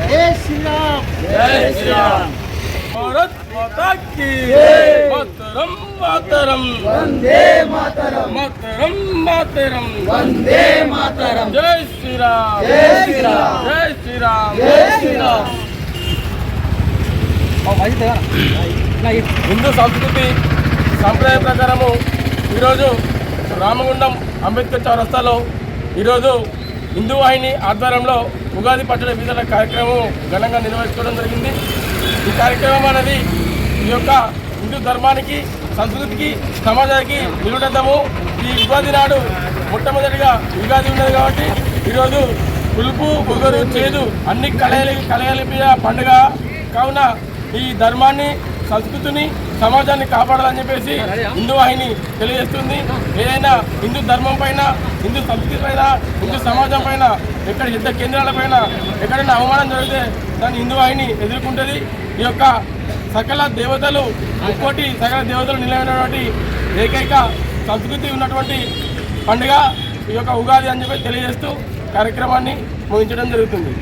जय श्री राम, जय श्री राम। भारत माता की मातरम मातरम वंदे मातरम, मातरम मातरम वंदे मातरम। जय श्री राम, जय श्री राम, जय श्री राम, जय श्री राम। హిందూ సంస్కృతి సంప్రదాయ ప్రకారము ఈరోజు రామగుండం అంబేద్కర్ చౌరస్తాలో ఈరోజు హిందూ వాహిని ఆధ్వర్యంలో ఉగాది పచ్చడి వితరణ కార్యక్రమం ఘనంగా నిర్వహించుకోవడం జరిగింది। ఈ కార్యక్రమం అనేది ఈ యొక్క హిందూ ధర్మానికి, సంస్కృతికి, సమాజానికి నిలువెత్తము। ఈ ఉగాది నాడు మొట్టమొదటిగా ఉగాది ఉన్నది కాబట్టి ఈరోజు పులుపు, పొగరు, చేదు అన్ని కలగలిపిన పండుగ కావున ఈ ధర్మాన్ని, సంస్కృతిని, సమాజాన్ని కాపాడాలని చెప్పేసి హిందూ వాహిని తెలియజేస్తుంది। ఏదైనా హిందూ ధర్మం పైన, హిందూ సంస్కృతి పైన, హిందూ సమాజం పైన, ఎక్కడ యుద్ధ కేంద్రాల పైన ఎక్కడైనా అవమానం జరిగితే దాన్ని హిందూ వాహిని ఎదుర్కొంటుంది। ఈ యొక్క సకల దేవతలు, ముక్కోటి సకల దేవతలు నిలబడినటువంటి ఏకైక సంస్కృతి ఉన్నటువంటి పండుగ ఈ యొక్క ఉగాది అని చెప్పి తెలియజేస్తూ కార్యక్రమాన్ని ముగించడం జరుగుతుంది।